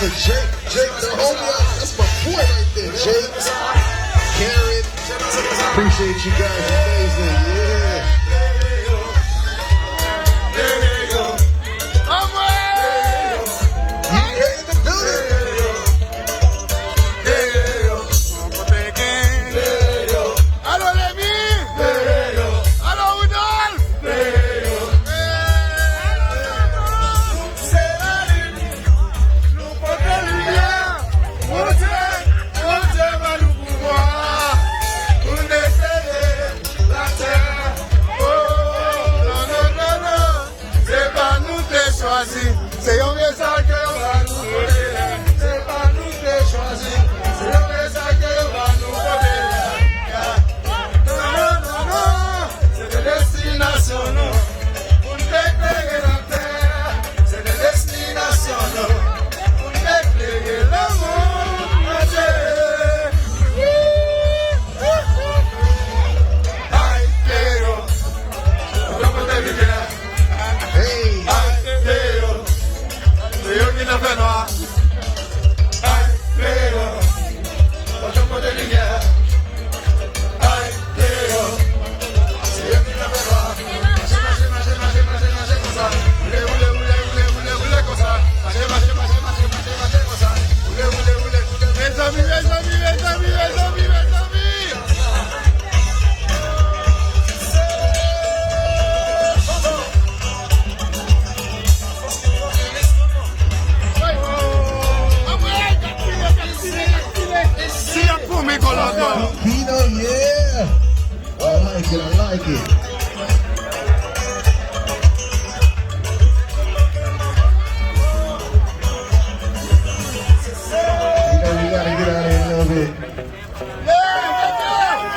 for Jake. Jake, the homie, that's my boy right there. Jake, Karen, appreciate you guys. Amazing, yeah. C'est un message que l'on va nous donner. C'est pas nous qui choisir. C'est un message que l'on va nous donner. Non, non, non, non. C'est des destinations, non. Pour nous éclairer la terre. C'est des destinations, non. Pour nous éclairer le monde entier. Aïe, Kéro. Comment t'es bien? Hey. Yo qui n'a fait noir. Aïe, Léo. Votre côté de lumière. Aïe, Léo. C'est yo qui n'a fait noir. Marchez comme ça. Roulez comme ça. Marchez comme ça. Roulez. Mes amis. Pino, yeah. I like it.